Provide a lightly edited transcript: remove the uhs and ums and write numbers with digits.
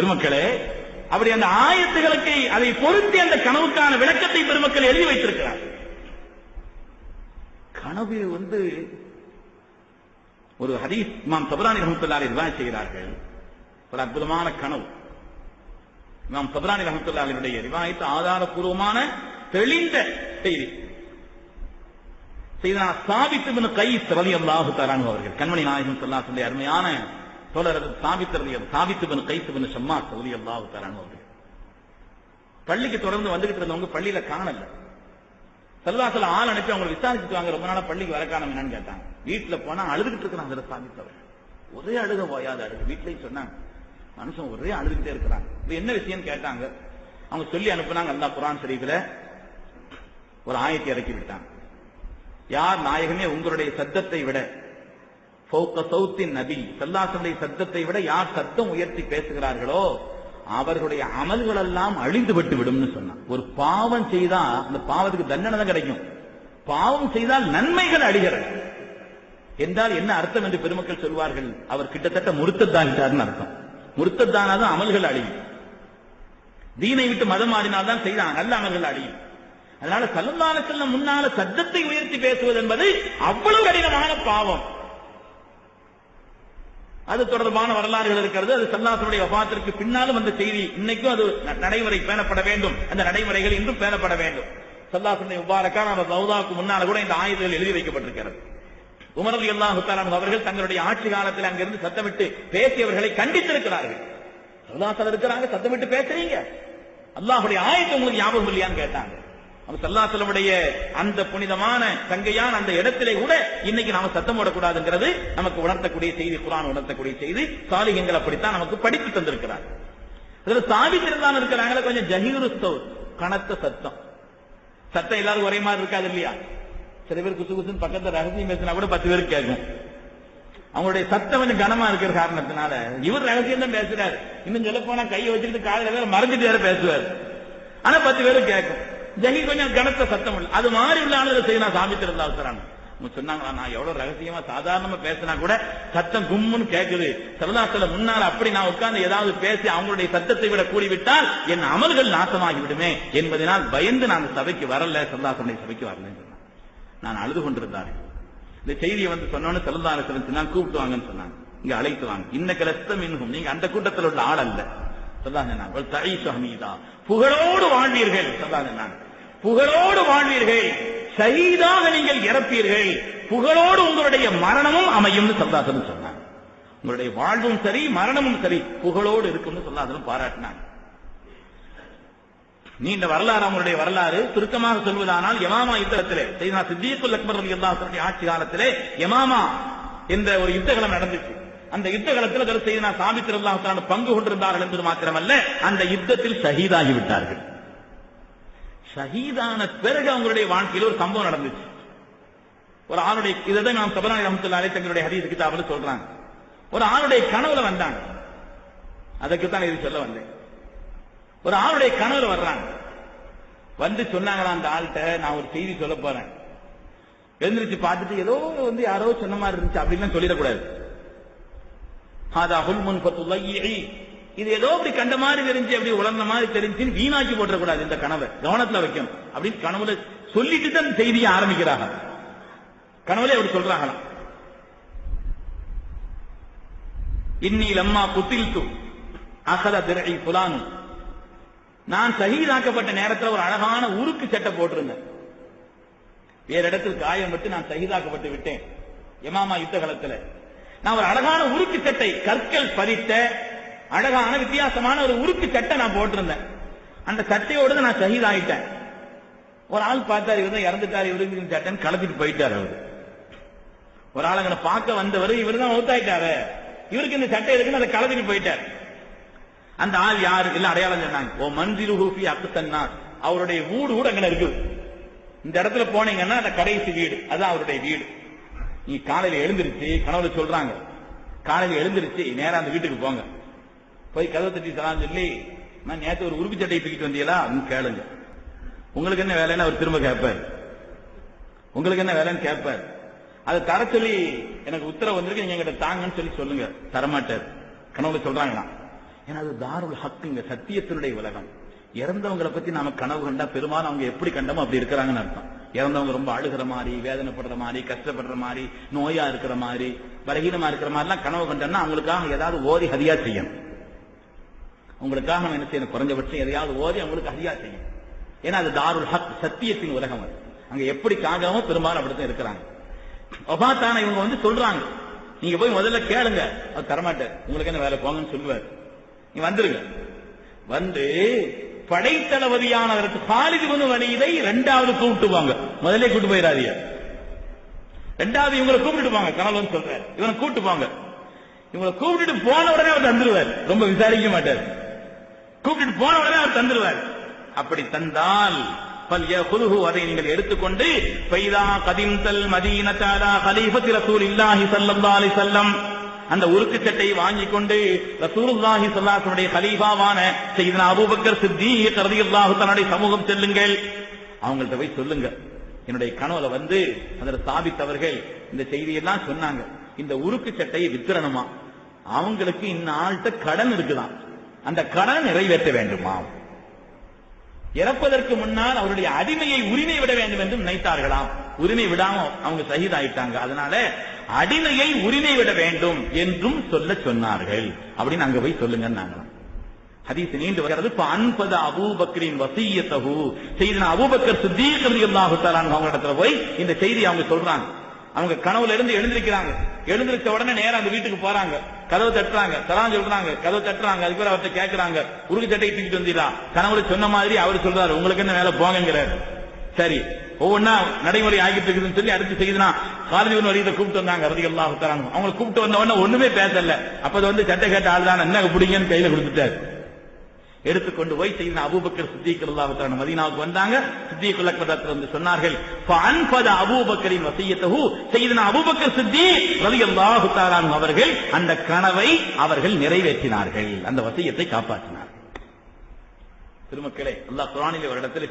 பெருமக்களே, அப்படி அந்த ஆயத்துகளுக்கு அதை பொருத்தி அந்த கனவுக்கான விளக்கத்தை பெருமக்கள் எழுதி வைத்திருக்கிறார். கனவு ஒரு ஹதீஸ் இமாம் தபரானி ரஹ்மத்துல்லாஹி ரிவாயத் செய்கிறார்கள். ஒரு அற்புதமான கனவு. இமாம் தபரானி ரஹ்மத்துல்லாஹி அலைஹி ரிவாயத் ஆதாரபூர்வமான தெளிந்த செய்தி. செய்தனா சாபித் இப்னு கைஸ் ரலியல்லாஹு தஆலா அன்ஹு அவர்கள், கண்மணி நாயகம் ஸல்லல்லாஹு அலைஹி வஸல்லம் அருமையான தோழர் சாபித் இப்னு கைஸ் இப்னு ஷம்மாஸ் ரலியல்லாஹு தஆலா அன்ஹு அவர்கள் பள்ளிக்கு தொடர்ந்து வந்துகிட்டு இருந்தவங்க பள்ளியில காணல. ஸல்லல்லாஹு அலைஹி ஆள் அனுப்பி அவங்க விசாரிச்சுட்டு வாங்க, ரொம்ப நாளா பள்ளிக்கு வர காணோம் என்னன்னு கேட்டாங்க. வீட்டுல போனா அழுதுகிட்டு இருக்கிறாங்க. அதுல சாபித் அவர்கள் ஒரே அழுக போயாத அழுகு. வீட்லயும் சொன்னாங்க, மனுஷன் ஒரே அழுதுகிட்டே இருக்கிறாங்க. என்ன விஷயம் கேட்டாங்க. அவங்க சொல்லி அனுப்புனாங்க, அல்லாஹ் குர்ஆன் ஷரீஃப்ல ஒரு ஆயத்தை இறக்கி விட்டாங்க. யார் நாயகமே உங்களுடைய சத்தத்தை விட ஃபௌக சௌத்தின் நபி ஸல்லல்லாஹு சத்தத்தை விட யார் சத்தம் உயர்த்தி பேசுகிறார்களோ அவர்களுடைய அமல்கள் எல்லாம் அழிந்து விட்டு விடும்னு சொன்னான். ஒரு பாவம் செய்தா அந்த பாவத்துக்கு தண்டனை தான் கிடைக்கும், பாவம் செய்தால் நன்மைகள் அழிகிறது என்றால் என்ன அர்த்தம் என்று பெருமக்கள் சொல்வார்கள். அவர் கிட்டத்தட்ட முர்த்தத்தாகிட்டார்னு அர்த்தம். முர்த்தத்தானாதான் அமல்கள் அழியும். தீனை விட்டு மதம் மாறினால்தான் செய்தான் நல்ல அமல்கள் அழியும். அதனால ஸல்லல்லாஹு அலைஹி வஸல்லம் முன்னால சத்தத்தை உயர்த்தி பேசுவது என்பது அவ்வளவு கடினமான பாவம். அது தொடர்பான வரலாறுகள் இருக்கிறது. அது ஸல்லல்லாஹு அலைஹி வஃபாத்திற்கு பின்னாலும் அந்த செய்தி இன்னைக்கும் அது நடைமுறை பேணப்பட வேண்டும். அந்த நடைமுறைகள் இன்றும் பேணப்பட வேண்டும். ஸல்லல்லாஹு அலைஹி முபாரக்கான ரவுதாவுக்கு முன்னால கூட இந்த ஆயத்துகள் எழுதி வைக்கப்பட்டிருக்கிறது. உமர் ரலியல்லாஹு தஆலா அவர்கள் தங்களுடைய ஆட்சி காலத்தில் அங்கிருந்து சத்தமிட்டு பேசியவர்களை கண்டித்திருக்கிறார்கள். ஸல்லல்லாஹு அலைஹி இருக்கிறாங்க, சத்தமிட்டு பேசுறீங்க, அல்லாஹ்வுடைய ஆயத்து உங்களுக்கு ஞாபகம் இல்லையான்னு கேட்டாங்க. ஸல்லல்லாஹு அலைஹி வஸல்லம் அந்த புனிதமான தங்கையான அந்த இடத்திலே கூட இன்னைக்கு நாம சத்தம் போடக்கூடாதுங்கிறது நமக்கு உணர்த்தக்கூடிய செய்தி, குர்ஆன் உணர்த்தக்கூடிய செய்தி. சாலிஹீன்கள் அப்படித்தான் நமக்கு படித்து தந்திருக்கிறார். அதுல சாபித்திரதான் இருக்கிறாங்களே கொஞ்சம் ஜஹீரு சௌத், கனத்த சத்தம். சத்தம் எல்லாரும் ஒரே மாதிரி இருக்காது இல்லையா? சில பேர் குசு குசுன்னு பக்கத்துல ரகசியம் பேசினா கூட 10 பேருக்கு கேட்கும். அவங்களுடைய சத்தம் கொஞ்சம் கனமா இருக்கிற காரணத்தினால இவர் ரகசியம் தான் பேசுறாரு. இன்னும் சொல்ல போனா கையை வச்சுக்கிட்டு காலையில வேற மறைஞ்சிட்டு வேற பேசுவார். ஆனா 10 பேருக்கு கேட்கும். ஜஹீர் கொஞ்சம் கனத்த சத்தம் இல்லை. அது மாதிரி உள்ள ஆளுநர் செய்யணும். சாபித்திரந்தால் சொன்னாங்களா, நான் எவ்வளவு ரகசியமா சாதாரணமா பேசினா கூட சத்தம் கும்முன்னு கேட்குது. ஸல்லல்லாஹு அலைஹி வஸல்லம் முன்னால அப்படி நான் உட்கார்ந்து ஏதாவது பேசி அவங்களுடைய சத்தத்தை விட கூடிவிட்டால் என் அமல்கள் நாசமாகி விடுமே என்பதனால் பயந்து நான் சபைக்கு வரல, ஸல்லல்லாஹு அலைஹி வஸல்லம் சபைக்கு வரலன்னு சொன்னாங்க. நான் அழுது கொண்டிருந்தாரு. இந்த செய்தியை சொன்னோன்னு ஸல்லல்லாஹு அலைஹி வஸல்லம் சொன்னாங்க, கூப்பிட்டு வாங்கன்னு சொன்னாங்க. இங்க அழைத்து வாங்க. இன்னக லஸ்த மின்ஹும், நீங்க அந்த கூட்டத்தில் உள்ள ஆள் அல்ல. புகழோடு வாழ்வீர்கள். புகழோடு வாழ்வீர்கள், ஷஹீதாக நீங்கள் இறப்பீர்கள், புகழோடு உங்களுடைய மரணமும் அமையும் ஸல்லல்லாஹு அலைஹி சொன்னாங்க. உங்களுடைய வாழ்வும் சரி மரணமும் சரி புகழோடு இருக்கும்னு ஸல்லல்லாஹு அலைஹி பாராட்டினாங்க. நீண்ட வரலாறு அவங்களுடைய வரலாறு. சுருக்கமாக சொல்வதானால் யமாமா யுத்தத்திலே சையதுனா சித்தீக்குல் அக்பர் ரலியல்லாஹு அன்ஹு ஆட்சி காலத்திலே யமாமா என்ற ஒரு யுத்தகலம் நடந்துச்சு. அந்த யுத்தகலத்தில் சையதுனா சாபித் ரலியல்லாஹு அன்ஹு பங்கு கொண்டிருந்தார்கள் என்பது மாத்திரமல்ல, அந்த யுத்தத்தில் ஷஹீதாகி விட்டார்கள். ஷஹீதான பிறகு அவங்களுடைய வாழ்க்கையில் ஒரு சம்பவம் நடந்துச்சு. ஒரு ஆளுடைய, இதை நாம் தபரானி ரஹ்மத்துல்லாஹி அலைஹி தங்களுடைய ஹதீஸ் கிதாபுல சொல்றாங்க. ஒரு ஆளுடைய கனவுல வந்தாங்க. அதுக்குத்தான் இது சொல்ல வந்தேன். ஒரு ஆளுடைய கனவுல வர்றாங்க. வந்து சொன்னாங்களா அந்த ஆள்கிட்ட, நான் ஒரு செய்தி சொல்ல போறேன். எழுந்திரிச்சு பார்த்துட்டு ஏதோ யாரோ சொன்ன மாதிரி இருந்துச்சு அப்படின்னு சொல்லிடக்கூடாது. இது ஏதோ அப்படி கண்ட மாதிரி தெரிஞ்சு, அப்படி உலர்ந்த மாதிரி தெரிஞ்சுன்னு வீணாக்கி போட்டக்கூடாது. இந்த கனவை கவனத்துல வைக்கணும் அப்படின்னு கனவுல சொல்லிட்டு தான் செய்தியை ஆரம்பிக்கிறாங்க. கனவுல அப்படி சொல்றாங்களாம், இன்னி லம்மா குத்தில்து அகத திரை புலானு, நான் ஷஹீதாக்கப்பட்ட நேரத்தில் ஒரு அழகான உருக்கு சட்டை போட்டிருந்தேன். வேற இடத்தில் காயம் விட்டு நான் ஷஹீதாக்கப்பட்டு விட்டேன். யமாமா யுத்த காலத்தில் நான் ஒரு அழகான உருக்கு சட்டை, கற்கள் பதித்த அழகான வித்தியாசமான ஒரு உருக்கு சட்டை நான் போட்டிருந்தேன். அந்த சட்டையோடு நான் ஷஹீதாயிட்டேன். ஒரு ஆள் பார்த்தார், இவர் தான் இறந்துட்டார், இவருக்கு சட்டைன்னு கலத்திட்டு போயிட்டார். அவரு ஒரு ஆளுங்களை பார்க்க வந்தவர், இவர் தான் மௌத்தாயிட்டாரு, இவருக்கு இந்த சட்டை இருக்குன்னு அதை கலத்திட்டு போயிட்டார். அந்த ஆள் யாரு இல்ல அடையாளம் சொன்னாங்க. ஓ மன்சிலுஹூஃபி அக்ஸன்னா, அவருடைய வீடு கூட அங்க இருக்குது. இந்த இடத்துல போனீங்கன்னா அந்த கடைசி வீடு, அதான் அவருடைய வீடு. நீ காலையில எழுந்திருச்சு, கனவுல சொல்றாங்க, காலையில எழுந்திருச்சு நேரா அந்த வீட்டுக்கு போங்க, போய் கதவை தட்டி சலாம் சொல்லி, நான் நேற்று ஒரு உருப்பு சட்டையை தூக்கிட்டு வந்தீங்களா கேளுங்க. உங்களுக்கு என்ன வேலைன்னு அவர் திரும்ப கேட்பார். உங்களுக்கு என்ன வேலைன்னு கேட்பார். அதை தர சொல்லி எனக்கு உத்தரவு வந்திருக்கு, நீங்க எங்கிட்ட தாங்கன்னு சொல்லி சொல்லுங்க. தரமாட்டார். கனவுல சொல்றாங்களா, ஏன்னா அது தாருல் ஹக்குங்க, சத்தியத்தினுடைய உலகம். இறந்தவங்களை பத்தி நாம கனவு கண்டா பெரும்பாலும் அவங்க எப்படி கண்டமோ அப்படி இருக்கிறாங்கன்னு அர்த்தம். இறந்தவங்க ரொம்ப அழுகிற மாதிரி, வேதனைப்படுற மாதிரி, கஷ்டப்படுற மாதிரி, நோயா இருக்கிற மாதிரி, பலகீனமா இருக்கிற மாதிரி எல்லாம் கனவு கண்டோம்னா அவங்களுக்காக ஏதாவது ஓதி ஹதியா செய்யணும். உங்களுக்காக நம்ம என்ன செய்யணும், குறைஞ்சபட்சம் எதையாவது ஓதி அவங்களுக்கு ஹதியா செய்யணும். ஏன்னா அது தாருல் ஹக், சத்தியத்தின் உலகம். அது அங்க எப்படி காகமோ பெரும்பாலும் அப்படித்தான் இருக்கிறாங்க. வஃபாத்தான இவங்க வந்து சொல்றாங்க, நீங்க போய் முதல்ல கேளுங்க, அது தரமாட்டார், உங்களுக்கு என்ன வேலை, போங்கன்னு சொல்லுவார். நீ வந்துருங்க, வந்து படைத்தளபதியானவருக்கு காலிது வந்து வலிதை இரண்டாவது கூப்பிட்டுவாங்க. முதல்ல கூட்டு போயிடாதீங்க, ரெண்டாவது இவங்களை கூப்பிட்டு போங்க. கனவுன்னு சொல்றாரு, இவனை கூப்பிட்டு போங்க. இவங்களை கூப்பிட்டு போன உடனே அவர் தந்துருவார், ரொம்ப விசாரிக்க மாட்டார். கூப்பிட்டு போன உடனே அவர் தந்துருவார். அப்படி தந்தால் அதை நீங்கள் எடுத்துக்கொண்டு ஃபைதா கதிம்தல் மதீனத அலா கலீஃபத்தி ரசூலில்லாஹி ஸல்லல்லாஹு அலைஹி வஸல்லம், அந்த உருக்கு சட்டையை வாங்கிக் கொண்டு ரசூலுல்லாஹி ஸல்லல்லாஹு அலைஹி வஸல்லம் கலீஃபாவான சையதுனா அபூபக்கர் சித்தீக் ரலியல்லாஹு தஆலா சமூகம் செல்லுங்கள். அவங்கள்ட்ட போய் சொல்லுங்க, என்னுடைய கனவுல வந்து அதில் சாபித் அவர்கள் இந்த செய்தியெல்லாம் சொன்னாங்க, இந்த உருக்கு சட்டையை வித்துறணுமா, அவங்களுக்கு இந்நாள்கிட்ட கடன் இருக்குதான், அந்த கடன் நிறைவேற்ற வேண்டுமா, இறப்பதற்கு முன்னால் அவருடைய அடிமையை உரிமை விட வேண்டும் என்று நினைத்தார்களாம். உரிமை விடாம அவங்க ஷஹீத் ஆயிட்டாங்க, அதனால அடிமையை உரிமை விட வேண்டும் என்றும் சொல்ல சொன்னார்கள். அப்படின்னு அங்க போய் சொல்லுங்க. ஹதீஸ் நீண்டு வருகிறது. அன்பது அபூபக்கரின் வசியத்தஹு, சையதுனா அபூபக்கர் சித்தீக் ரலியல்லாஹு தஆலா அவங்க இடத்துல போய் இந்த செய்தி அவங்க சொல்றாங்க. அவங்க கனவுல இருந்து எழுந்திருக்கிறாங்க. எழுந்திருச்ச உடனே நேரம் அந்த வீட்டுக்கு போறாங்க, கதவு தட்டுறாங்க, சலாம் சொல்றாங்க, கதவு தட்டுறாங்க. அதுக்கு பேர் அவர்கிட்ட கேட்கிறாங்க, உருகு சட்டையை தூக்கிட்டு வந்தீரா, கனவுல சொன்ன மாதிரி அவர் சொல்றாரு, உங்களுக்கு என்ன வேலை, போங்கிறாரு. சரி, ஒவ்வொன்னா நடைமுறை ஆகிட்டு இருக்குதுன்னு சொல்லி அடுத்து செய்யுதுனா காலிது பின் வலீதை கூப்பிட்டு வந்தாங்க ரலியல்லாஹு தஆலா. அவங்க கூப்பிட்டு வந்த உடனே ஒண்ணுமே பேசல. அப்ப வந்து சட்டை கேட்ட ஆள் தான், என்ன பிடிங்கன்னு கையில கொடுத்துட்டாரு. எடுத்துக்கொண்டு போய் சையதுனா அபூபக்கர் சித்தீக் ரலியல்லாஹு தஆலா மதீனாவுக்கு வந்தாங்க. சித்தீக்குல் அக்பர் வந்து சொன்னார்கள், ஃபஅன்பத அபூபக்கரின் வசியத்தஹு, சையதுனா அபூபக்கர் சித்தீக் ரலியல்லாஹு தஆலா அவர்கள் அந்த கனவை அவர்கள் நிறைவேற்றினார்கள், அந்த வசியத்தை காப்பாற்றினார்கள். திருமக்களே, அல்லாஹ் குர்ஆனிலே ஒரு இடத்திலே